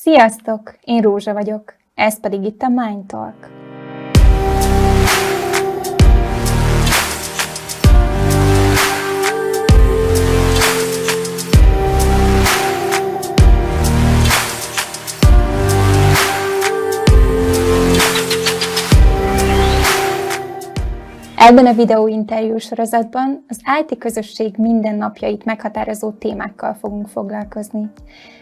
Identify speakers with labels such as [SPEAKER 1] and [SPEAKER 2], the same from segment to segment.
[SPEAKER 1] Sziasztok! Én Rózsa vagyok, ez pedig itt a Mind Talk. Ebben a videóinterjú sorozatban az IT közösség mindennapjait meghatározó témákkal fogunk foglalkozni.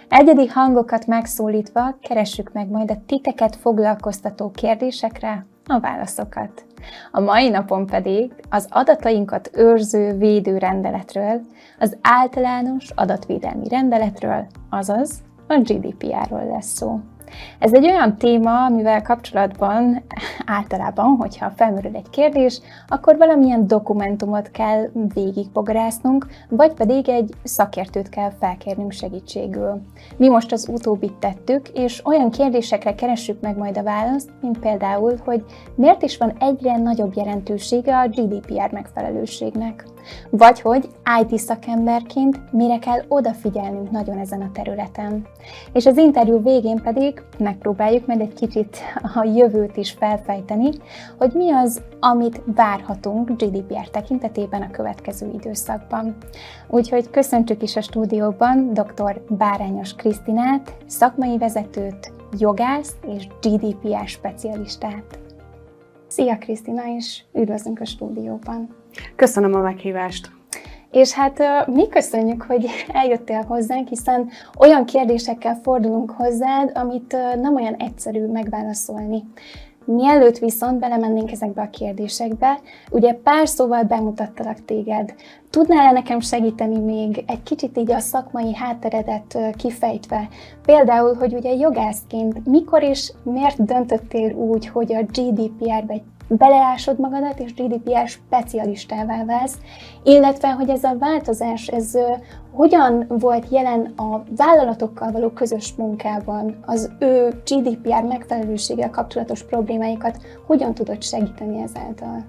[SPEAKER 1] Egyedi hangokat megszólítva keressük meg majd a titeket foglalkoztató kérdésekre a válaszokat. A mai napon pedig az adatainkat őrző védőrendeletről, az általános adatvédelmi rendeletről, azaz a GDPR-ról lesz szó. Ez egy olyan téma, amivel kapcsolatban általában, hogyha felmerül egy kérdés, akkor valamilyen dokumentumot kell végigbogorásznunk, vagy pedig egy szakértőt kell felkérnünk segítségül. Mi most az utóbbit tettük, és olyan kérdésekre keressük meg majd a választ, mint például, hogy miért is van egyre nagyobb jelentősége a GDPR megfelelőségnek. Vagy hogy IT szakemberként mire kell odafigyelnünk nagyon ezen a területen. És az interjú végén pedig megpróbáljuk majd egy kicsit a jövőt is felfejteni, hogy mi az, amit várhatunk GDPR tekintetében a következő időszakban. Úgyhogy köszöntsük is a stúdióban dr. Bárányos Krisztinát, szakmai vezetőt, jogászt és GDPR specialistát. Szia Krisztina, és üdvözlünk a stúdióban!
[SPEAKER 2] Köszönöm a meghívást!
[SPEAKER 1] És hát mi köszönjük, hogy eljöttél hozzánk, hiszen olyan kérdésekkel fordulunk hozzád, amit nem olyan egyszerű megválaszolni. Mielőtt viszont belemennénk ezekbe a kérdésekbe, ugye pár szóval bemutattalak téged. Tudnál-e nekem segíteni még egy kicsit így a szakmai hátteredet kifejtve? Például, hogy ugye jogászként mikor és miért döntöttél úgy, hogy a GDPR-be beleásod magadat és GDPR specialistává válsz, illetve hogy ez a változás, ez hogyan volt jelen a vállalatokkal való közös munkában, az ő GDPR megfelelőséggel kapcsolatos problémáikat hogyan tudod segíteni ezáltal?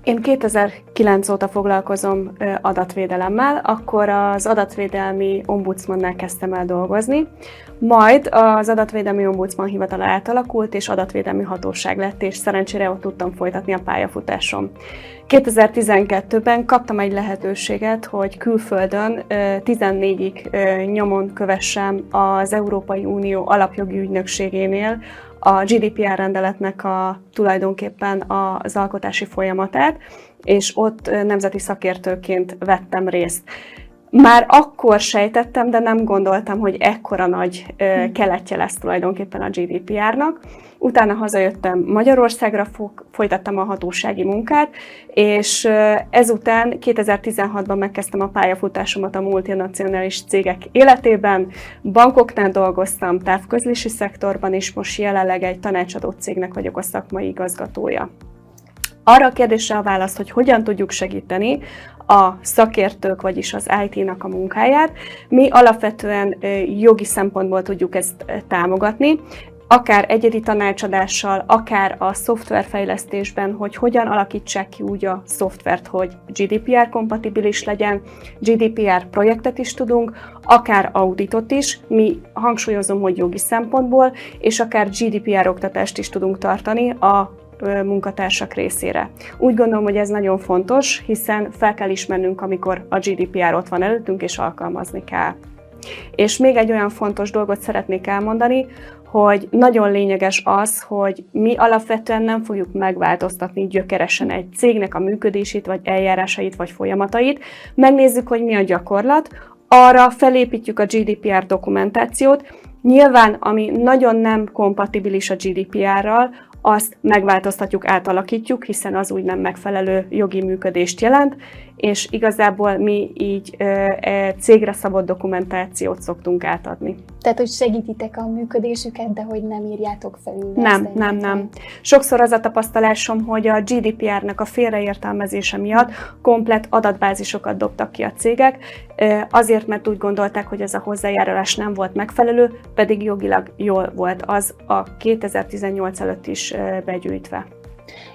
[SPEAKER 2] Én 2009 óta foglalkozom adatvédelemmel, akkor az adatvédelmi ombudsmannál kezdtem el dolgozni, majd az adatvédelmi ombudsman hivatala átalakult, és adatvédelmi hatóság lett, és szerencsére ott tudtam folytatni a pályafutásom. 2012-ben kaptam egy lehetőséget, hogy külföldön 14-ig nyomon kövessem az Európai Unió alapjogi ügynökségénél a GDPR rendeletnek tulajdonképpen az alkotási folyamatát, és ott nemzeti szakértőként vettem részt. Már akkor sejtettem, de nem gondoltam, hogy ekkora nagy keletje lesz tulajdonképpen a GDPR-nak. Utána hazajöttem Magyarországra, folytattam a hatósági munkát, és ezután 2016-ban megkezdtem a pályafutásomat a multinacionális cégek életében. Bankoknál dolgoztam, távközlési szektorban, és most jelenleg egy tanácsadó cégnek vagyok a szakmai igazgatója. Arra a kérdésre a válasz, hogy hogyan tudjuk segíteni a szakértők, vagyis az IT-nak a munkáját. Mi alapvetően jogi szempontból tudjuk ezt támogatni, akár egyedi tanácsadással, akár a szoftverfejlesztésben, hogy hogyan alakítsák ki úgy a szoftvert, hogy GDPR-kompatibilis legyen, GDPR projektet is tudunk, akár auditot is, mi hangsúlyozom, hogy jogi szempontból, és akár GDPR oktatást is tudunk tartani a munkatársak részére. Úgy gondolom, hogy ez nagyon fontos, hiszen fel kell ismernünk, amikor a GDPR ott van előttünk, és alkalmazni kell. És még egy olyan fontos dolgot szeretnék elmondani, hogy nagyon lényeges az, hogy mi alapvetően nem fogjuk megváltoztatni gyökeresen egy cégnek a működését, vagy eljárásait, vagy folyamatait. Megnézzük, hogy mi a gyakorlat, arra felépítjük a GDPR dokumentációt. Nyilván, ami nagyon nem kompatibilis a GDPR-ral, azt megváltoztatjuk, átalakítjuk, hiszen az úgy nem megfelelő jogi működést jelent, és igazából mi így cégre szabott dokumentációt szoktunk átadni.
[SPEAKER 1] Tehát, hogy segítitek a működésüket, de hogy nem írjátok felül.
[SPEAKER 2] Nem. Sokszor az a tapasztalásom, hogy a GDPR-nek a félreértelmezése miatt komplett adatbázisokat dobtak ki a cégek, azért, mert úgy gondolták, hogy ez a hozzájárulás nem volt megfelelő, pedig jogilag jól volt az a 2018 előtt is begyűjtve.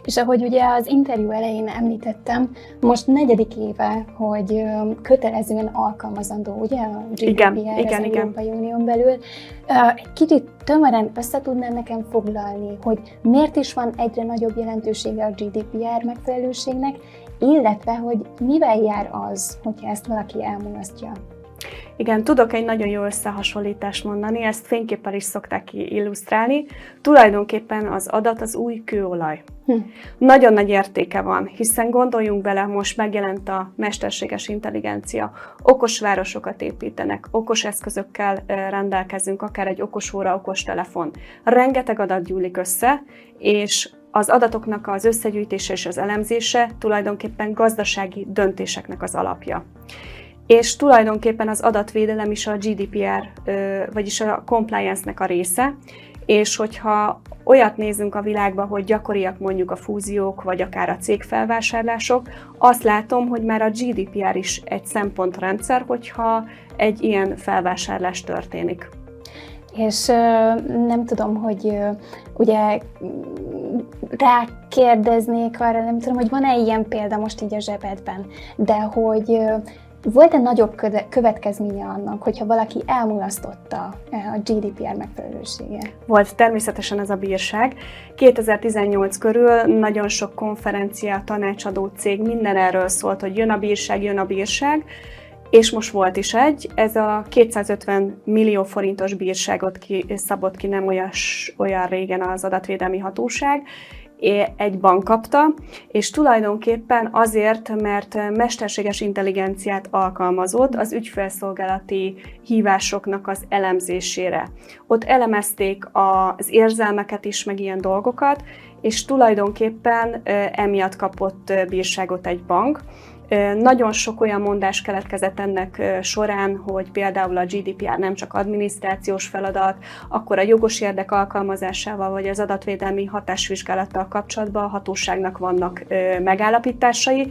[SPEAKER 1] És ahogy ugye az interjú elején említettem, most 4. éve, hogy kötelezően alkalmazandó, ugye, a GDPR az Európai Unión belül. Egy kicsit tömören össze tudnám nekem foglalni, hogy miért is van egyre nagyobb jelentősége a GDPR megfelelőségnek, illetve hogy mivel jár az, hogyha ezt valaki elmulasztja.
[SPEAKER 2] Igen, tudok egy nagyon jó összehasonlítást mondani, ezt fényképpel is szokták illusztrálni. Tulajdonképpen az adat az új kőolaj. Nagyon nagy értéke van, hiszen gondoljunk bele, most megjelent a mesterséges intelligencia. Okos városokat építenek, okos eszközökkel rendelkezünk, akár egy okos óra, okos telefon. Rengeteg adat gyűlik össze, és az adatoknak az összegyűjtése és az elemzése tulajdonképpen gazdasági döntéseknek az alapja. És tulajdonképpen az adatvédelem is a GDPR, vagyis a compliance-nek a része, és hogyha olyat nézzünk a világban, hogy gyakoriak mondjuk a fúziók, vagy akár a cégfelvásárlások, azt látom, hogy már a GDPR is egy szempontrendszer, hogyha egy ilyen felvásárlás történik.
[SPEAKER 1] És nem tudom, hogy ugye rákérdeznék arra, nem tudom, hogy van-e ilyen példa most így a zsebedben, de hogy volt-e nagyobb következménye annak, hogyha valaki elmulasztotta a GDPR megfelelősége?
[SPEAKER 2] Volt természetesen ez a bírság. 2018 körül nagyon sok konferencia, tanácsadó cég, minden erről szólt, hogy jön a bírság, és most volt is egy. Ez a 250 millió forintos bírságot szabott ki nem olyan régen az adatvédelmi hatóság, egy bank kapta, és tulajdonképpen azért, mert mesterséges intelligenciát alkalmazott az ügyfélszolgálati hívásoknak az elemzésére. Ott elemezték az érzelmeket is, meg ilyen dolgokat, és tulajdonképpen emiatt kapott bírságot egy bank. Nagyon sok olyan mondás keletkezett ennek során, hogy például a GDPR nem csak adminisztrációs feladat, akkor a jogos érdek alkalmazásával vagy az adatvédelmi hatásvizsgálattal kapcsolatban a hatóságnak vannak megállapításai.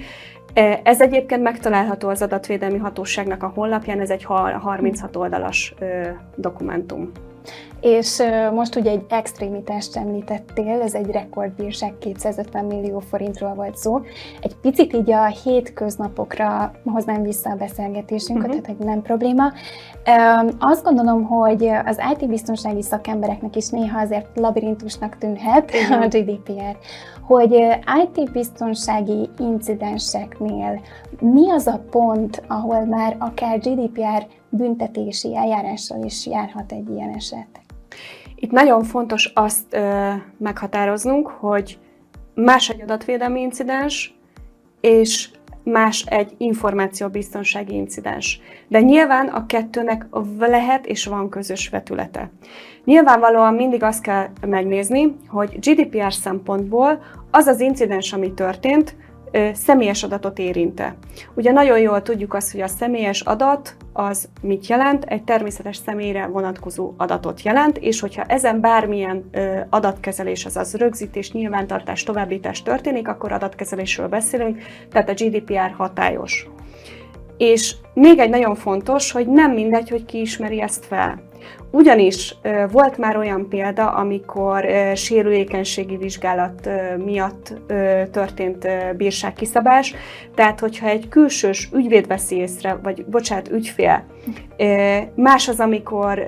[SPEAKER 2] Ez egyébként megtalálható az adatvédelmi hatóságnak a honlapján, ez egy 36 oldalas dokumentum.
[SPEAKER 1] És most ugye egy extrémitást említettél, ez egy rekordbírság, 250 millió forintról volt szó. Egy picit így a hétköznapokra hoznám vissza a beszélgetésünket, tehát hogy nem probléma. Azt gondolom, hogy az IT-biztonsági szakembereknek is néha azért labirintusnak tűnhet a GDPR, hogy IT-biztonsági incidenseknél mi az a pont, ahol már akár GDPR büntetési eljárással is járhat egy ilyen eset?
[SPEAKER 2] Itt nagyon fontos azt meghatároznunk, hogy más egy adatvédelmi incidens, és más egy információbiztonsági incidens. De nyilván a kettőnek lehet és van közös vetülete. Nyilvánvalóan mindig azt kell megnézni, hogy GDPR szempontból az az incidens, ami történt, személyes adatot érinte. Ugye nagyon jól tudjuk azt, hogy a személyes adat az mit jelent, egy természetes személyre vonatkozó adatot jelent, és hogyha ezen bármilyen adatkezelés, azaz rögzítés, nyilvántartás, továbbítás történik, akkor adatkezelésről beszélünk, tehát a GDPR hatályos. És még egy nagyon fontos, hogy nem mindegy, hogy ki ismeri ezt fel. Ugyanis volt már olyan példa, amikor sérülékenységi vizsgálat miatt történt bírságkiszabás, tehát hogyha egy külsős ügyvéd veszi észre, vagy ügyfél, más az, amikor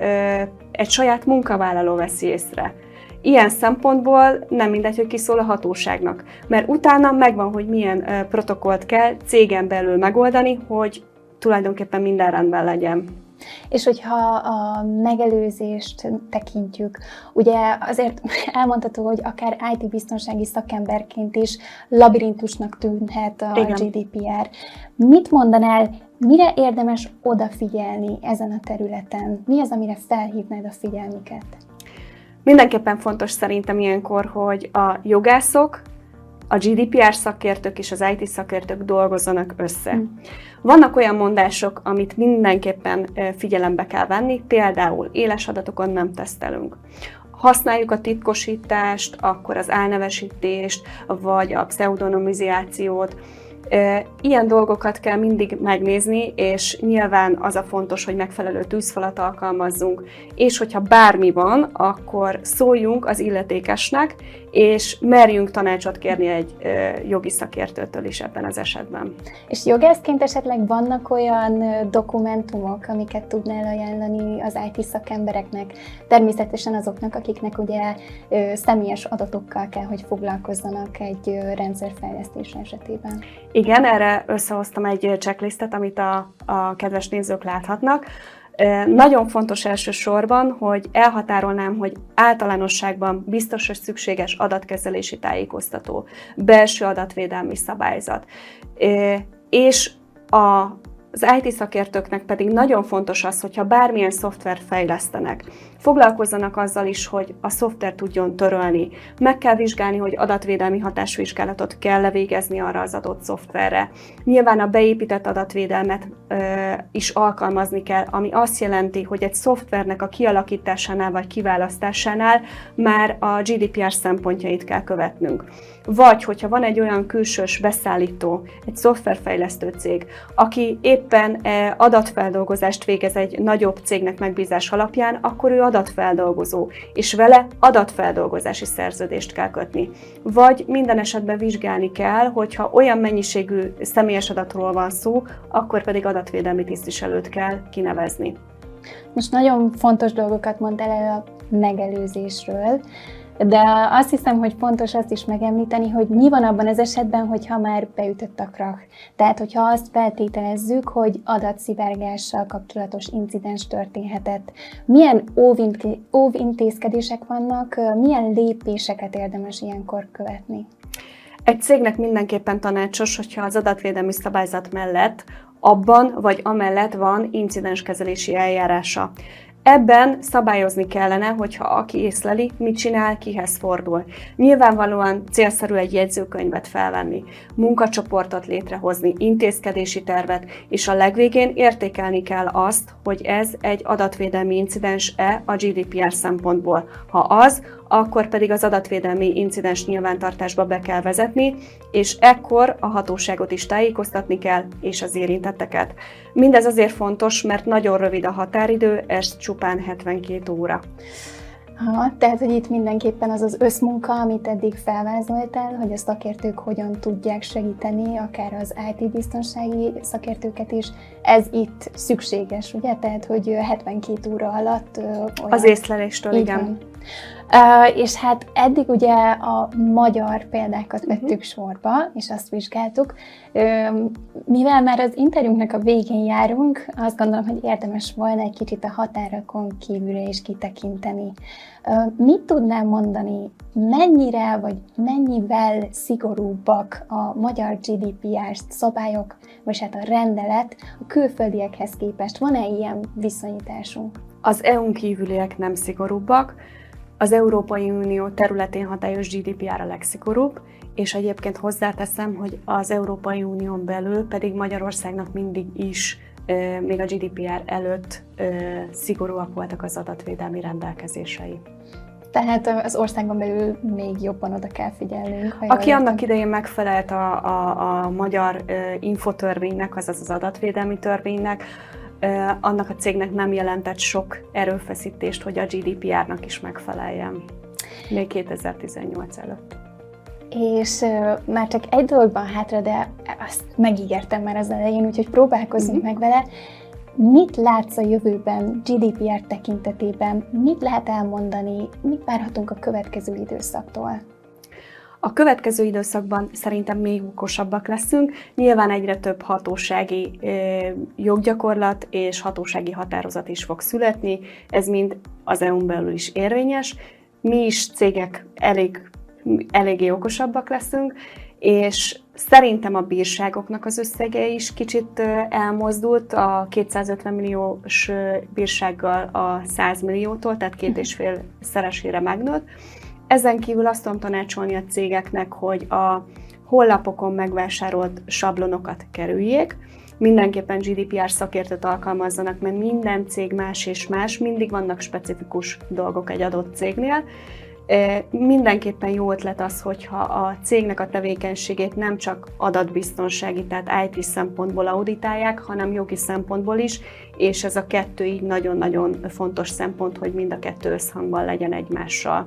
[SPEAKER 2] egy saját munkavállaló veszi észre. Ilyen szempontból nem mindegy, hogy ki szól a hatóságnak, mert utána megvan, hogy milyen protokollt kell cégen belül megoldani, hogy tulajdonképpen minden rendben legyen.
[SPEAKER 1] És hogyha a megelőzést tekintjük, ugye azért elmondható, hogy akár IT-biztonsági szakemberként is labirintusnak tűnhet a GDPR. Mit mondanál, mire érdemes odafigyelni ezen a területen? Mi az, amire felhívnád a figyelmüket?
[SPEAKER 2] Mindenképpen fontos szerintem ilyenkor, hogy a jogászok, a GDPR szakértők és az IT szakértők dolgozzanak össze. Vannak olyan mondások, amit mindenképpen figyelembe kell venni, például éles adatokon nem tesztelünk. Használjuk a titkosítást, akkor az álnevesítést, vagy a pseudonimizációt. Ilyen dolgokat kell mindig megnézni, és nyilván az a fontos, hogy megfelelő tűzfalat alkalmazzunk, és hogyha bármi van, akkor szóljunk az illetékesnek, és merjünk tanácsot kérni egy jogi szakértőtől is ebben az esetben.
[SPEAKER 1] És jogászként esetleg vannak olyan dokumentumok, amiket tudnál ajánlani az IT szakembereknek, természetesen azoknak, akiknek ugye személyes adatokkal kell, hogy foglalkozzanak egy rendszerfejlesztés esetében?
[SPEAKER 2] Igen, erre összehoztam egy checklistet, amit a kedves nézők láthatnak. Nagyon fontos elsősorban, hogy elhatárolnám, hogy általánosságban biztos, hogy szükséges adatkezelési tájékoztató, belső adatvédelmi szabályzat, és az IT szakértőknek pedig nagyon fontos az, hogyha bármilyen szoftvert fejlesztenek, foglalkozzanak azzal is, hogy a szoftver tudjon törölni. Meg kell vizsgálni, hogy adatvédelmi hatásvizsgálatot kell végezni arra az adott szoftverre. Nyilván a beépített adatvédelmet is alkalmazni kell, ami azt jelenti, hogy egy szoftvernek a kialakításánál vagy kiválasztásánál már a GDPR szempontjait kell követnünk. Vagy, hogyha van egy olyan külsős beszállító, egy szoftverfejlesztő cég, aki éppen adatfeldolgozást végez egy nagyobb cégnek megbízás alapján, akkor ő adatfeldolgozó, és vele adatfeldolgozási szerződést kell kötni. Vagy minden esetben vizsgálni kell, hogyha olyan mennyiségű személyes adatról van szó, akkor pedig adatvédelmi tisztviselőt kell kinevezni.
[SPEAKER 1] Most nagyon fontos dolgokat mondtál el a megelőzésről, de azt hiszem, hogy fontos azt is megemlíteni, hogy mi van abban az esetben, hogyha már beütött a krach. Tehát, hogyha azt feltételezzük, hogy adatszivárgással kapcsolatos incidens történhetett, milyen óvintézkedések vannak, milyen lépéseket érdemes ilyenkor követni?
[SPEAKER 2] Egy cégnek mindenképpen tanácsos, hogyha az adatvédelmi szabályzat mellett abban vagy amellett van incidenskezelési eljárása. Ebben szabályozni kellene, hogyha aki észleli, mit csinál, kihez fordul. Nyilvánvalóan célszerű egy jegyzőkönyvet felvenni, munkacsoportot létrehozni, intézkedési tervet, és a legvégén értékelni kell azt, hogy ez egy adatvédelmi incidens-e a GDPR szempontból. Ha az, akkor pedig az adatvédelmi incidens nyilvántartásba be kell vezetni, és ekkor a hatóságot is tájékoztatni kell, és az érintetteket. Mindez azért fontos, mert nagyon rövid a határidő, ez csupán 72 óra.
[SPEAKER 1] Tehát, hogy itt mindenképpen az az összmunka, amit eddig felvázoltál, hogy a szakértők hogyan tudják segíteni, akár az IT-biztonsági szakértőket is, ez itt szükséges, ugye? Tehát, hogy 72 óra alatt olyan...
[SPEAKER 2] Az észleléstől, igen.
[SPEAKER 1] És hát eddig ugye a magyar példákat vettük sorba, és azt vizsgáltuk. Mivel már az interjúnknak a végén járunk, azt gondolom, hogy érdemes volna egy kicsit a határokon kívülre is kitekinteni. Mit tudnál mondani, mennyire vagy mennyivel szigorúbbak a magyar GDPR szabályok, vagy hát a rendelet a külföldiekhez képest? Van-e ilyen viszonyításunk?
[SPEAKER 2] Az EU-n kívüliek nem szigorúbbak. Az Európai Unió területén hatályos GDPR a legszigorúbb, és egyébként hozzáteszem, hogy az Európai Unión belül pedig Magyarországnak mindig is, még a GDPR előtt szigorúak voltak az adatvédelmi rendelkezései.
[SPEAKER 1] Tehát az országon belül még jobban oda kell figyelnünk.
[SPEAKER 2] Aki annak idején megfelelt a magyar infotörvénynek, azaz az adatvédelmi törvénynek, annak a cégnek nem jelentett sok erőfeszítést, hogy a GDPR-nak is megfeleljen, még 2018 előtt.
[SPEAKER 1] És már csak egy dolog van hátra, de azt megígértem már az elején, úgyhogy próbálkozzunk meg vele. Mit látsz a jövőben GDPR tekintetében? Mit lehet elmondani? Mit várhatunk a következő időszaktól?
[SPEAKER 2] A következő időszakban szerintem még okosabbak leszünk. Nyilván egyre több hatósági joggyakorlat és hatósági határozat is fog születni. Ez mind az EU-n belül is érvényes. Mi is cégek eléggé okosabbak leszünk, és szerintem a bírságoknak az összege is kicsit elmozdult a 250 milliós bírsággal a 100 milliótól, tehát 2,5 szeresére megnőtt. Ezen kívül azt tudom tanácsolni a cégeknek, hogy a honlapokon megvásárolt sablonokat kerüljék, mindenképpen GDPR szakértőt alkalmazzanak, mert minden cég más és más, mindig vannak specifikus dolgok egy adott cégnél. Mindenképpen jó ötlet az, hogyha a cégnek a tevékenységét nem csak adatbiztonsági, tehát IT szempontból auditálják, hanem jogi szempontból is, és ez a kettő így nagyon-nagyon fontos szempont, hogy mind a kettő összhangban legyen egymással.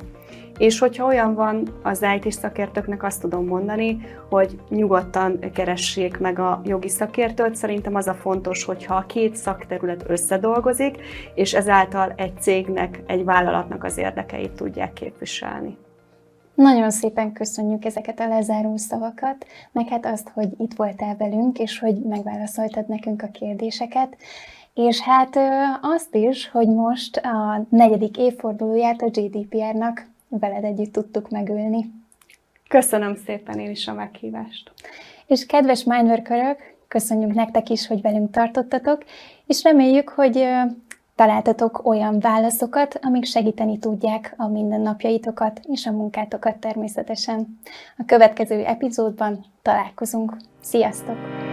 [SPEAKER 2] És hogyha olyan van az IT szakértőknek, azt tudom mondani, hogy nyugodtan keressék meg a jogi szakértőt. Szerintem az a fontos, hogyha a két szakterület összedolgozik, és ezáltal egy cégnek, egy vállalatnak az érdekeit tudják képviselni.
[SPEAKER 1] Nagyon szépen köszönjük ezeket a lezáró szavakat, meg hát azt, hogy itt voltál velünk, és hogy megválaszoltad nekünk a kérdéseket. És hát azt is, hogy most a 4. évfordulóját a GDPR-nak veled együtt tudtuk megülni.
[SPEAKER 2] Köszönöm szépen én is a meghívást.
[SPEAKER 1] És kedves Mindworkerök, köszönjük nektek is, hogy velünk tartottatok, és reméljük, hogy találtatok olyan válaszokat, amik segíteni tudják a mindennapjaitokat és a munkátokat természetesen. A következő epizódban találkozunk. Sziasztok!